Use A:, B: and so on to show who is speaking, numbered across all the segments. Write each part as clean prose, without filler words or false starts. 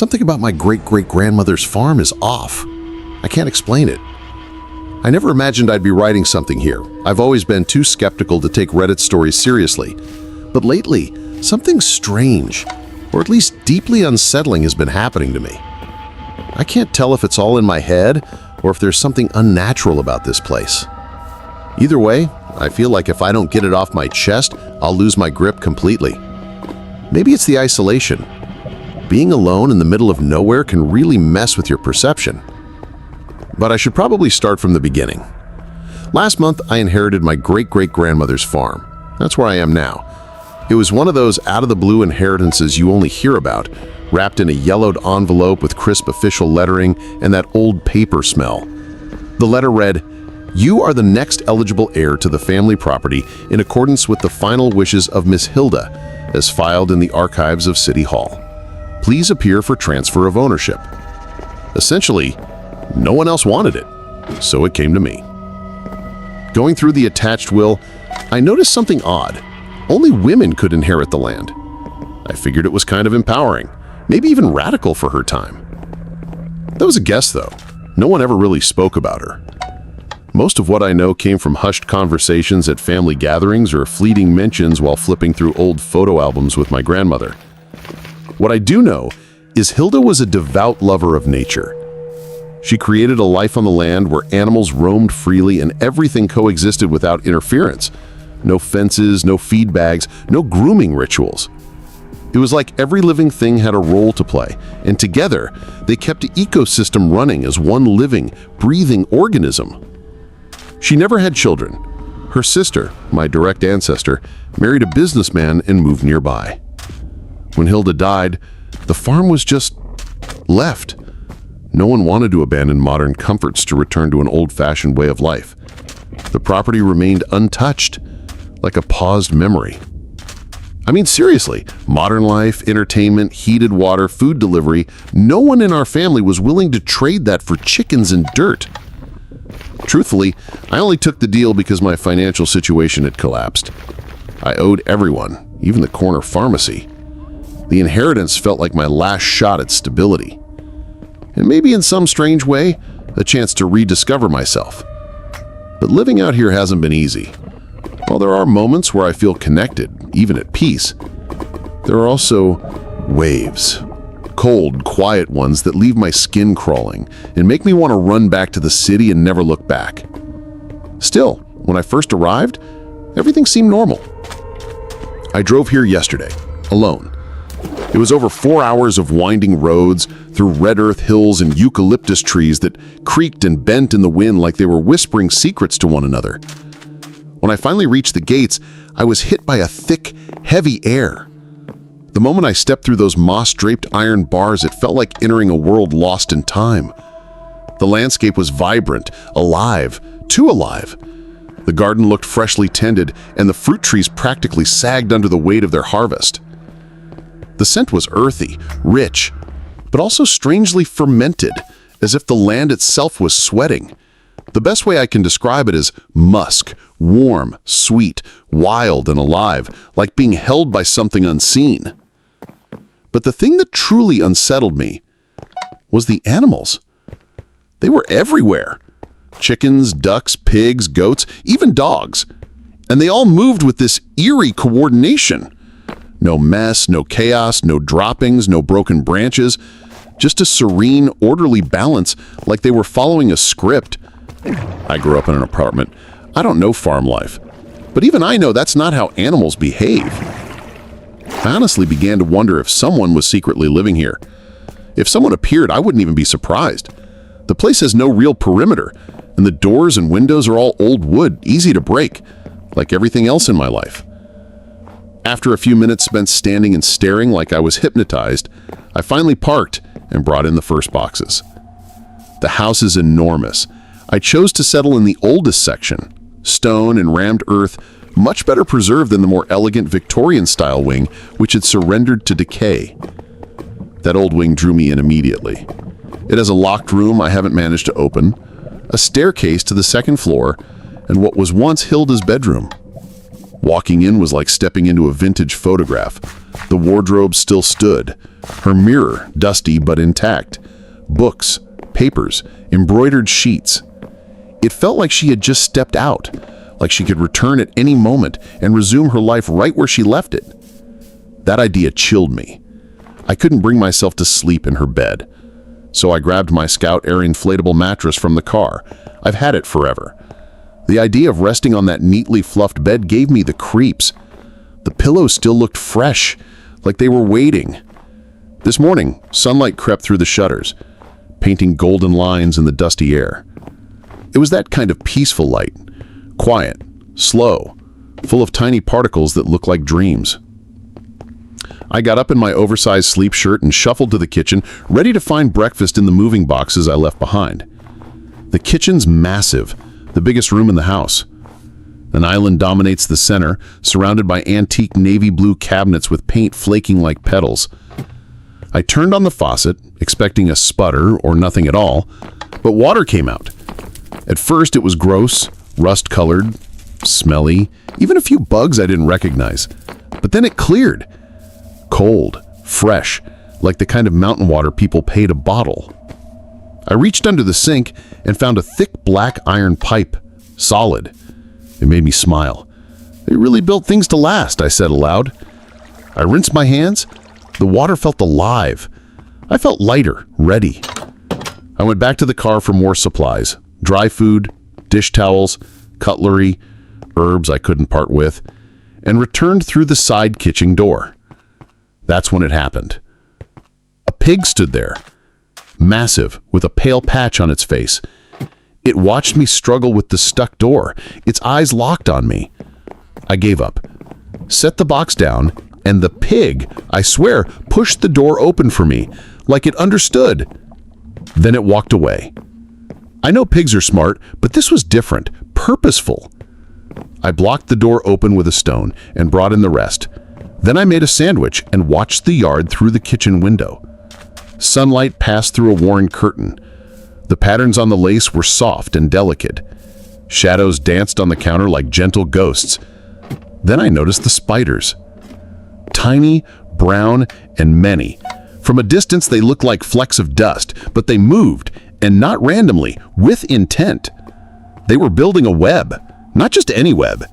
A: Something about my great-great-grandmother's farm is off. I can't explain it. I never imagined I'd be writing something here. I've always been too skeptical to take Reddit stories seriously. But lately, something strange, or at least deeply unsettling, has been happening to me. I can't tell if it's all in my head or if there's something unnatural about this place. Either way, I feel like if I don't get it off my chest, I'll lose my grip completely. Maybe it's the isolation. Being alone in the middle of nowhere can really mess with your perception. But I should probably start from the beginning. Last month, I inherited my great-great-grandmother's farm. That's where I am now. It was one of those out-of-the-blue inheritances you only hear about, wrapped in a yellowed envelope with crisp official lettering and that old paper smell. The letter read, "You are the next eligible heir to the family property in accordance with the final wishes of Miss Hilda, as filed in the archives of City Hall. Please appear for transfer of ownership." Essentially, no one else wanted it, so it came to me. Going through the attached will, I noticed something odd. Only women could inherit the land. I figured it was kind of empowering, maybe even radical for her time. That was a guess, though. No one ever really spoke about her. Most of what I know came from hushed conversations at family gatherings or fleeting mentions while flipping through old photo albums with my grandmother. What I do know is Hilda was a devout lover of nature. She created a life on the land where animals roamed freely and everything coexisted without interference. No fences, no feed bags, no grooming rituals. It was like every living thing had a role to play, and together they kept the ecosystem running as one living, breathing organism. She never had children. Her sister, my direct ancestor, married a businessman and moved nearby. When Hilda died, the farm was just left. No one wanted to abandon modern comforts to return to an old-fashioned way of life. The property remained untouched, like a paused memory. I mean, seriously, modern life, entertainment, heated water, food delivery, no one in our family was willing to trade that for chickens and dirt. Truthfully, I only took the deal because my financial situation had collapsed. I owed everyone, even the corner pharmacy. The inheritance felt like my last shot at stability. And maybe in some strange way, a chance to rediscover myself. But living out here hasn't been easy. While there are moments where I feel connected, even at peace, there are also waves. Cold, quiet ones that leave my skin crawling and make me want to run back to the city and never look back. Still, when I first arrived, everything seemed normal. I drove here yesterday, alone. It was over 4 hours of winding roads through red earth hills and eucalyptus trees that creaked and bent in the wind like they were whispering secrets to one another. When I finally reached the gates, I was hit by a thick, heavy air. The moment I stepped through those moss-draped iron bars, it felt like entering a world lost in time. The landscape was vibrant, alive, too alive. The garden looked freshly tended, and the fruit trees practically sagged under the weight of their harvest. The scent was earthy, rich, but also strangely fermented, as if the land itself was sweating. The best way I can describe it is musk, warm, sweet, wild, and alive, like being held by something unseen. But the thing that truly unsettled me was the animals. They were everywhere. Chickens, ducks, pigs, goats, even dogs. And they all moved with this eerie coordination. No mess, no chaos, no droppings, no broken branches. Just a serene, orderly balance, like they were following a script. I grew up in an apartment. I don't know farm life. But even I know that's not how animals behave. I honestly began to wonder if someone was secretly living here. If someone appeared, I wouldn't even be surprised. The place has no real perimeter, and the doors and windows are all old wood, easy to break, like everything else in my life. After a few minutes spent standing and staring like I was hypnotized, I finally parked and brought in the first boxes. The house is enormous. I chose to settle in the oldest section, stone and rammed earth, much better preserved than the more elegant Victorian-style wing, which had surrendered to decay. That old wing drew me in immediately. It has a locked room I haven't managed to open, a staircase to the second floor, and what was once Hilda's bedroom. Walking in was like stepping into a vintage photograph. The wardrobe still stood, her mirror dusty but intact. Books, papers, embroidered sheets. It felt like she had just stepped out, like she could return at any moment and resume her life right where she left it. That idea chilled me. I couldn't bring myself to sleep in her bed. So I grabbed my Scout Air inflatable mattress from the car. I've had it forever. The idea of resting on that neatly fluffed bed gave me the creeps. The pillows still looked fresh, like they were waiting. This morning, sunlight crept through the shutters, painting golden lines in the dusty air. It was that kind of peaceful light, quiet, slow, full of tiny particles that looked like dreams. I got up in my oversized sleep shirt and shuffled to the kitchen, ready to find breakfast in the moving boxes I left behind. The kitchen's massive, the biggest room in the house. An island dominates the center, surrounded by antique navy blue cabinets with paint flaking like petals. I turned on the faucet, expecting a sputter or nothing at all, but water came out. At first it was gross, rust-colored, smelly, even a few bugs I didn't recognize. But then it cleared. Cold, fresh, like the kind of mountain water people pay to bottle. I reached under the sink and found a thick black iron pipe, solid. It made me smile. They really built things to last, I said aloud. I rinsed my hands. The water felt alive. I felt lighter, ready. I went back to the car for more supplies. Dry food, dish towels, cutlery, herbs I couldn't part with, and returned through the side kitchen door. That's when it happened. A pig stood there, massive, with a pale patch on its face. It watched me struggle with the stuck door, its eyes locked on me. I gave up, set the box down, and the pig, I swear, pushed the door open for me, like it understood. Then it walked away. I know pigs are smart, but this was different, purposeful. I blocked the door open with a stone and brought in the rest. Then I made a sandwich and watched the yard through the kitchen window. Sunlight passed through a worn curtain. The patterns on the lace were soft and delicate. Shadows danced on the counter like gentle ghosts. Then I noticed the spiders. Tiny, brown, and many. From a distance they looked like flecks of dust, but they moved, and not randomly, with intent. They were building a web, not just any web.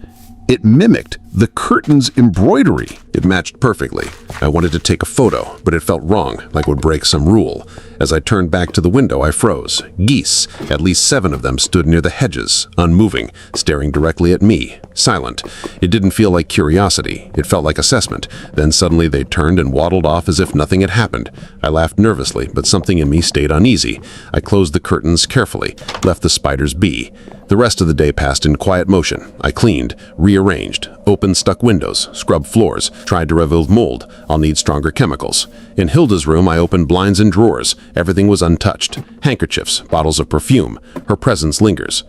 A: It mimicked the curtain's embroidery.
B: It matched perfectly. I wanted to take a photo, but it felt wrong, like it would break some rule. As I turned back to the window, I froze. Geese, at least 7 of them, stood near the hedges, unmoving, staring directly at me, silent. It didn't feel like curiosity. It felt like assessment. Then suddenly they turned and waddled off as if nothing had happened. I laughed nervously, but something in me stayed uneasy. I closed the curtains carefully, left the spiders be. The rest of the day passed in quiet motion. I cleaned, rearranged, opened stuck windows, scrubbed floors, tried to remove mold. I'll need stronger chemicals. In Hilda's room, I opened blinds and drawers. Everything was untouched. Handkerchiefs, bottles of perfume. Her presence lingers.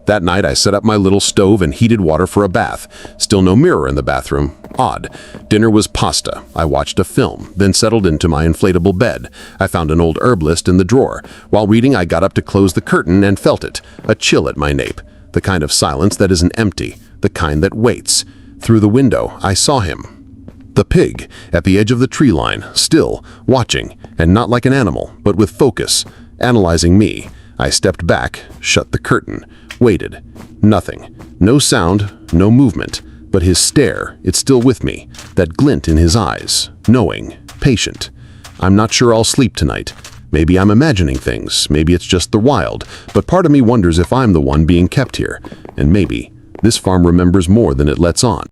B: That night, I set up my little stove and heated water for a bath. Still no mirror in the bathroom. Odd. Dinner was pasta. I watched a film, then settled into my inflatable bed. I found an old herb list in the drawer. While reading, I got up to close the curtain and felt it. A chill at my nape. The kind of silence that isn't empty. The kind that waits. Through the window, I saw him. The pig, at the edge of the tree line, still, watching, and not like an animal, but with focus, analyzing me. I stepped back, shut the curtain, waited. Nothing. No sound, no movement. But his stare, it's still with me. That glint in his eyes. Knowing. Patient. I'm not sure I'll sleep tonight. Maybe I'm imagining things. Maybe it's just the wild. But part of me wonders if I'm the one being kept here. And maybe this farm remembers more than it lets on.